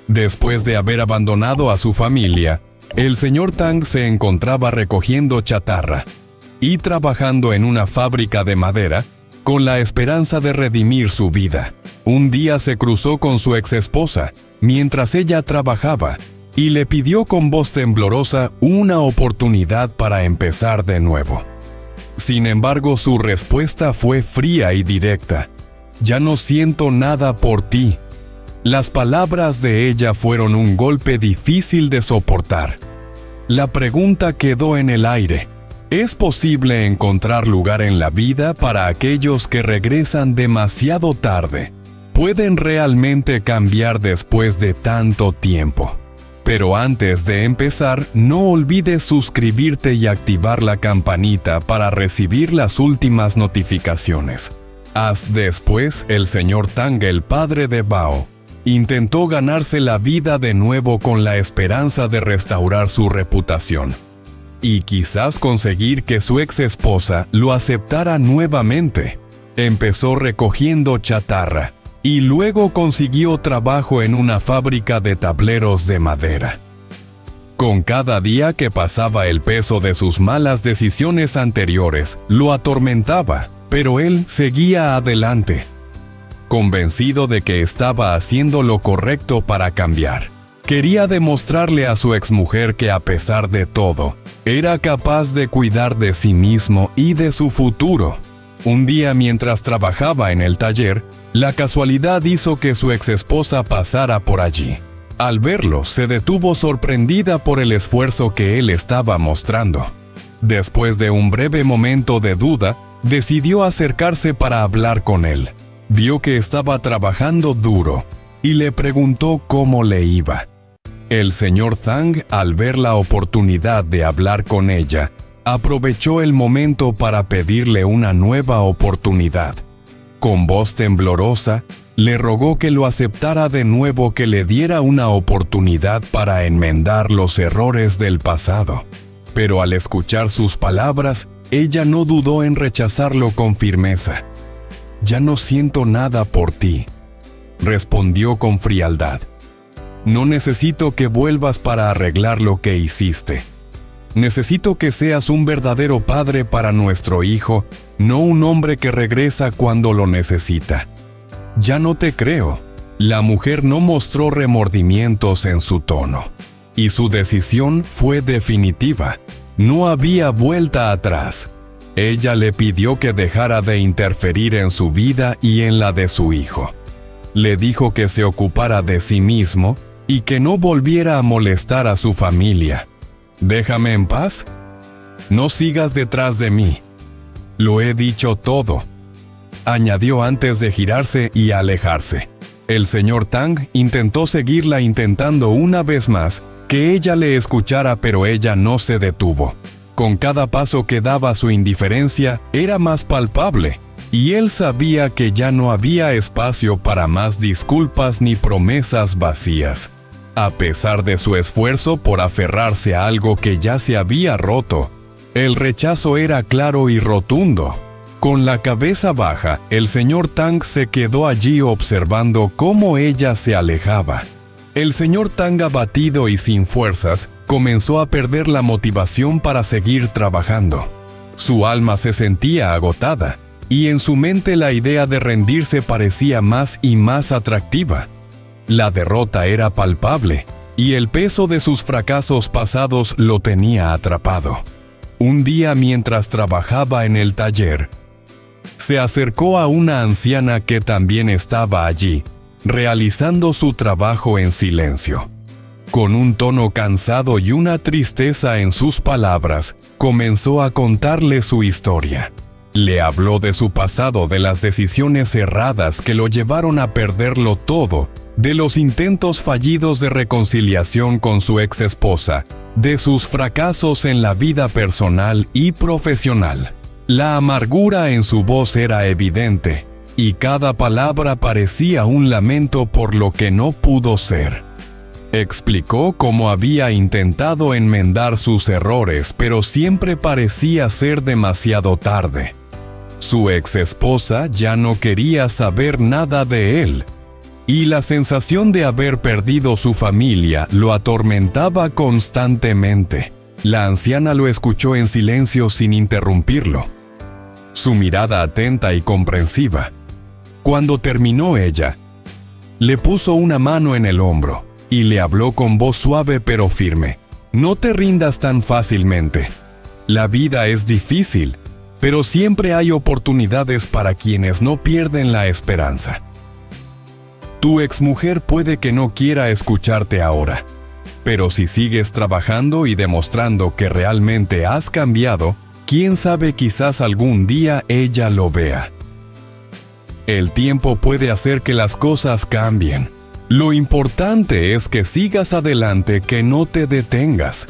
Después de haber abandonado a su familia, el señor Tang se encontraba recogiendo chatarra y trabajando en una fábrica de madera con la esperanza de redimir su vida. Un día se cruzó con su exesposa mientras ella trabajaba y le pidió con voz temblorosa una oportunidad para empezar de nuevo. Sin embargo, su respuesta fue fría y directa. «Ya no siento nada por ti». Las palabras de ella fueron un golpe difícil de soportar. La pregunta quedó en el aire. ¿Es posible encontrar lugar en la vida para aquellos que regresan demasiado tarde? ¿Pueden realmente cambiar después de tanto tiempo? Pero antes de empezar, no olvides suscribirte y activar la campanita para recibir las últimas notificaciones. Después, el señor Tang, el padre de Bao, intentó ganarse la vida de nuevo con la esperanza de restaurar su reputación y quizás conseguir que su ex esposa lo aceptara nuevamente. Empezó recogiendo chatarra y luego consiguió trabajo en una fábrica de tableros de madera. Con cada día que pasaba, el peso de sus malas decisiones anteriores lo atormentaba, pero él seguía adelante, convencido de que estaba haciendo lo correcto para cambiar. Quería demostrarle a su exmujer que a pesar de todo, era capaz de cuidar de sí mismo y de su futuro. Un día, mientras trabajaba en el taller, la casualidad hizo que su exesposa pasara por allí. Al verlo, se detuvo sorprendida por el esfuerzo que él estaba mostrando. Después de un breve momento de duda, decidió acercarse para hablar con él. Vio que estaba trabajando duro y le preguntó cómo le iba. El señor Tang, al ver la oportunidad de hablar con ella, aprovechó el momento para pedirle una nueva oportunidad. Con voz temblorosa, le rogó que lo aceptara de nuevo, que le diera una oportunidad para enmendar los errores del pasado. Pero al escuchar sus palabras, ella no dudó en rechazarlo con firmeza. «Ya no siento nada por ti», respondió con frialdad. «No necesito que vuelvas para arreglar lo que hiciste. Necesito que seas un verdadero padre para nuestro hijo, no un hombre que regresa cuando lo necesita». «Ya no te creo». La mujer no mostró remordimientos en su tono, y su decisión fue definitiva. No había vuelta atrás. Ella le pidió que dejara de interferir en su vida y en la de su hijo. Le dijo que se ocupara de sí mismo y que no volviera a molestar a su familia. «Déjame en paz. No sigas detrás de mí. Lo he dicho todo», añadió antes de girarse y alejarse. El señor Tang intentó seguirla, intentando una vez más que ella le escuchara, pero ella no se detuvo. Con cada paso que daba, su indiferencia era más palpable, y él sabía que ya no había espacio para más disculpas ni promesas vacías. A pesar de su esfuerzo por aferrarse a algo que ya se había roto, el rechazo era claro y rotundo. Con la cabeza baja, el señor Tang se quedó allí observando cómo ella se alejaba. El señor Tang, abatido y sin fuerzas, comenzó a perder la motivación para seguir trabajando. Su alma se sentía agotada, y en su mente la idea de rendirse parecía más y más atractiva. La derrota era palpable, y el peso de sus fracasos pasados lo tenía atrapado. Un día, mientras trabajaba en el taller, se acercó a una anciana que también estaba allí, realizando su trabajo en silencio. Con un tono cansado y una tristeza en sus palabras, comenzó a contarle su historia. Le habló de su pasado, de las decisiones erradas que lo llevaron a perderlo todo, de los intentos fallidos de reconciliación con su ex esposa, de sus fracasos en la vida personal y profesional. La amargura en su voz era evidente, y cada palabra parecía un lamento por lo que no pudo ser. Explicó cómo había intentado enmendar sus errores, pero siempre parecía ser demasiado tarde. Su ex esposa ya no quería saber nada de él. y la sensación de haber perdido su familia lo atormentaba constantemente. La anciana lo escuchó en silencio sin interrumpirlo, su mirada atenta y comprensiva. Cuando terminó ella, le puso una mano en el hombro y le habló con voz suave pero firme. No te rindas tan fácilmente. La vida es difícil, pero siempre hay oportunidades para quienes no pierden la esperanza. Tu exmujer puede que no quiera escucharte ahora, pero si sigues trabajando y demostrando que realmente has cambiado, quién sabe, quizás algún día ella lo vea. El tiempo puede hacer que las cosas cambien. Lo importante es que sigas adelante, que no te detengas.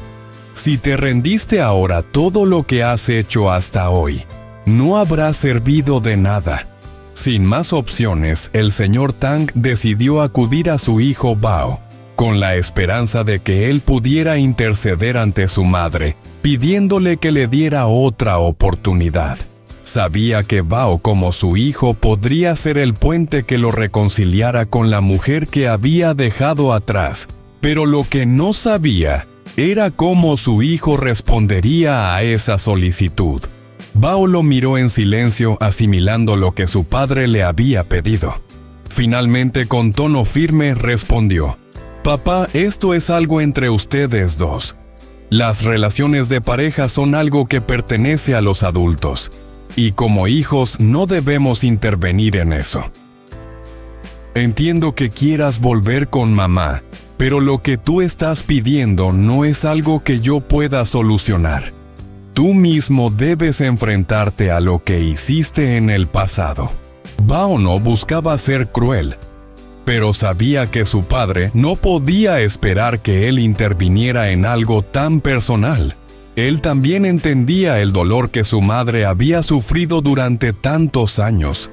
Si te rendiste ahora, todo lo que has hecho hasta hoy no habrá servido de nada. Sin más opciones, el señor Tang decidió acudir a su hijo Bao, con la esperanza de que él pudiera interceder ante su madre, pidiéndole que le diera otra oportunidad. Sabía que Bao, como su hijo, podría ser el puente que lo reconciliara con la mujer que había dejado atrás, pero lo que no sabía era cómo su hijo respondería a esa solicitud. Bao lo miró en silencio, asimilando lo que su padre le había pedido. Finalmente, con tono firme, respondió: «Papá, esto es algo entre ustedes dos. Las relaciones de pareja son algo que pertenece a los adultos, y como hijos no debemos intervenir en eso. Entiendo que quieras volver con mamá, pero lo que tú estás pidiendo no es algo que yo pueda solucionar. Tú mismo debes enfrentarte a lo que hiciste en el pasado». Bao no buscaba ser cruel, pero sabía que su padre no podía esperar que él interviniera en algo tan personal. Él también entendía el dolor que su madre había sufrido durante tantos años,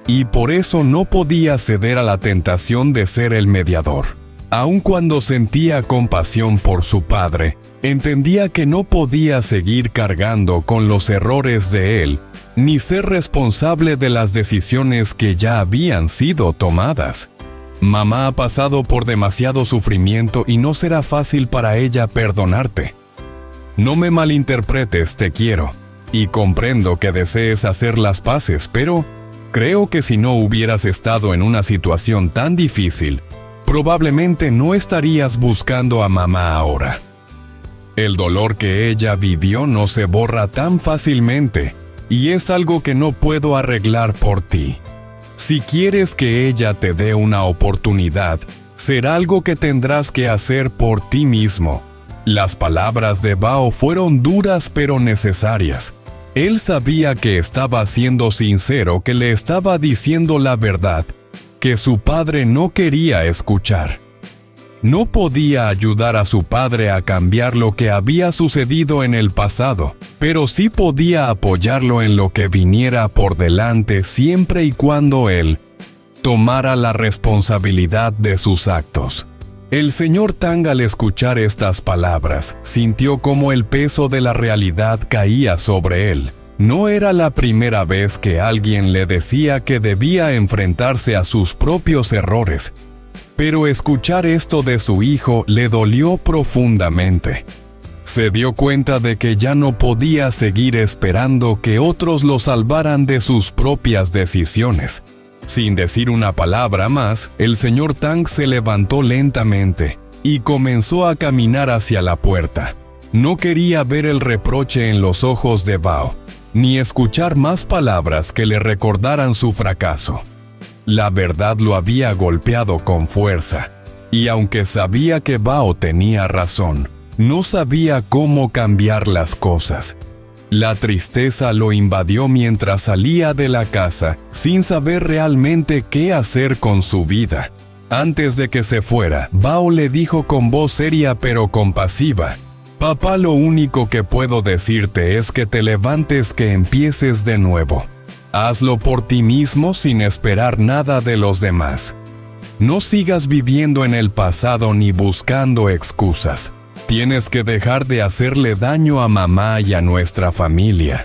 y por eso no podía ceder a la tentación de ser el mediador. Aun cuando sentía compasión por su padre, entendía que no podía seguir cargando con los errores de él, ni ser responsable de las decisiones que ya habían sido tomadas. Mamá ha pasado por demasiado sufrimiento y no será fácil para ella perdonarte. No me malinterpretes, te quiero, y comprendo que desees hacer las paces, pero creo que si no hubieras estado en una situación tan difícil, probablemente no estarías buscando a mamá ahora. El dolor que ella vivió no se borra tan fácilmente, y es algo que no puedo arreglar por ti. Si quieres que ella te dé una oportunidad, será algo que tendrás que hacer por ti mismo. Las palabras de Bao fueron duras pero necesarias. Él sabía que estaba siendo sincero, que le estaba diciendo la verdad, que su padre no quería escuchar. No podía ayudar a su padre a cambiar lo que había sucedido en el pasado, pero sí podía apoyarlo en lo que viniera por delante siempre y cuando él tomara la responsabilidad de sus actos. El señor Tang, al escuchar estas palabras, sintió cómo el peso de la realidad caía sobre él. No era la primera vez que alguien le decía que debía enfrentarse a sus propios errores, pero escuchar esto de su hijo le dolió profundamente. Se dio cuenta de que ya no podía seguir esperando que otros lo salvaran de sus propias decisiones. Sin decir una palabra más, el señor Tang se levantó lentamente y comenzó a caminar hacia la puerta. No quería ver el reproche en los ojos de Bao, ni escuchar más palabras que le recordaran su fracaso. La verdad lo había golpeado con fuerza, y aunque sabía que Bao tenía razón, no sabía cómo cambiar las cosas. La tristeza lo invadió mientras salía de la casa, sin saber realmente qué hacer con su vida. Antes de que se fuera, Bao le dijo con voz seria pero compasiva: «Papá, lo único que puedo decirte es que te levantes, que empieces de nuevo. Hazlo por ti mismo sin esperar nada de los demás. No sigas viviendo en el pasado ni buscando excusas. Tienes que dejar de hacerle daño a mamá y a nuestra familia.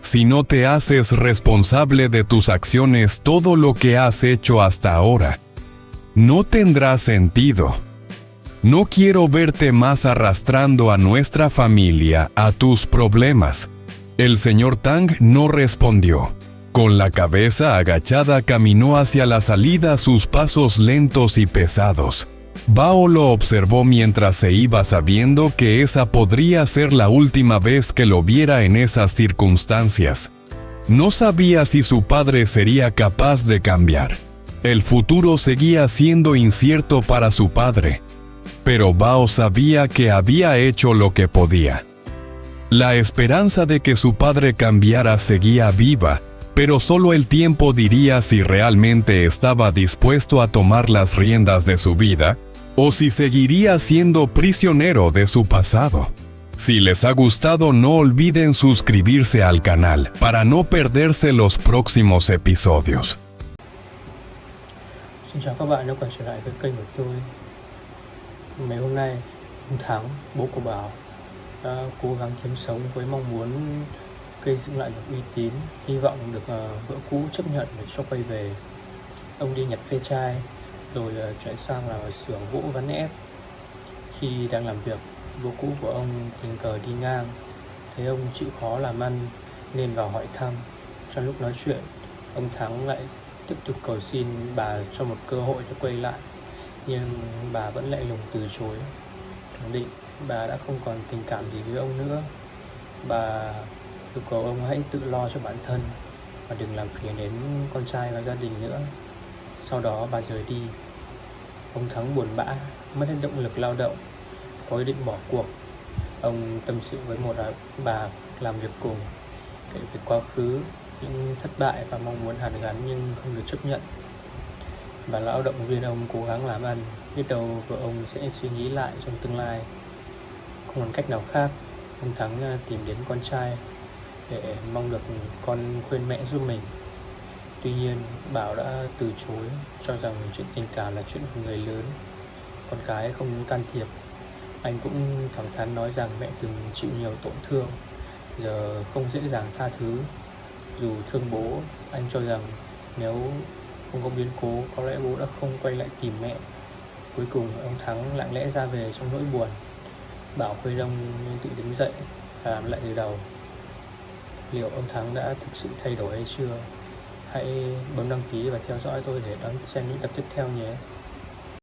Si no te haces responsable de tus acciones, todo lo que has hecho hasta ahora, no tendrá sentido. No quiero verte más arrastrando a nuestra familia a tus problemas. El señor Tang no respondió. Con la cabeza agachada caminó hacia la salida, sus pasos lentos y pesados. Bao lo observó mientras se iba, sabiendo que esa podría ser la última vez que lo viera en esas circunstancias. No sabía si su padre sería capaz de cambiar. El futuro seguía siendo incierto para su padre, pero Bao sabía que había hecho lo que podía. La esperanza de que su padre cambiara seguía viva, pero solo el tiempo diría si realmente estaba dispuesto a tomar las riendas de su vida, o si seguiría siendo prisionero de su pasado. Si les ha gustado, no olviden suscribirse al canal para no perderse los próximos episodios. Xin chào các bạn đã quay trở lại với kênh của tôi. Ngày hôm nay, ông Thắng, bố của Bảo, đã cố gắng kiếm sống với mong muốn gây dựng lại được uy tín, hy vọng được vợ cũ chấp nhận để cho quay về. Ông đi nhặt phê chai, rồi chuyển sang làm ở xưởng gỗ ván ép. Khi đang làm việc, bố cũ của ông tình cờ đi ngang, thấy ông chịu khó làm ăn nên vào hỏi thăm. Trong lúc nói chuyện, ông Thắng lại tiếp tục cầu xin bà cho một cơ hội để quay lại, nhưng bà vẫn lạnh lùng từ chối, khẳng định bà đã không còn tình cảm gì với ông nữa. Bà yêu cầu ông hãy tự lo cho bản thân và đừng làm phiền đến con trai và gia đình nữa. Sau đó bà rời đi. Ông Thắng buồn bã, mất hết động lực lao động, có ý định bỏ cuộc. Ông tâm sự với một bà làm việc cùng, kể về quá khứ, những thất bại và mong muốn hàn gắn nhưng không được chấp nhận. Bà lão động viên ông cố gắng làm ăn, biết đâu vợ ông sẽ suy nghĩ lại trong tương lai. Không còn cách nào khác, ông Thắng tìm đến con trai để mong được con khuyên mẹ giúp mình. Tuy nhiên, Bảo đã từ chối, cho rằng chuyện tình cảm là chuyện của người lớn, con cái không muốn can thiệp. Anh cũng thẳng thắn nói rằng mẹ từng chịu nhiều tổn thương, giờ không dễ dàng tha thứ. Dù thương bố, anh cho rằng nếu không có biến cố, có lẽ bố đã không quay lại tìm mẹ. Cuối cùng, ông Thắng lặng lẽ ra về trong nỗi buồn. Bảo khuyên ông nên tự đứng dậy và làm lại từ đầu. Liệu ông Thắng đã thực sự thay đổi hay chưa? Hãy bấm đăng ký và theo dõi tôi để đón xem những tập tiếp theo nhé.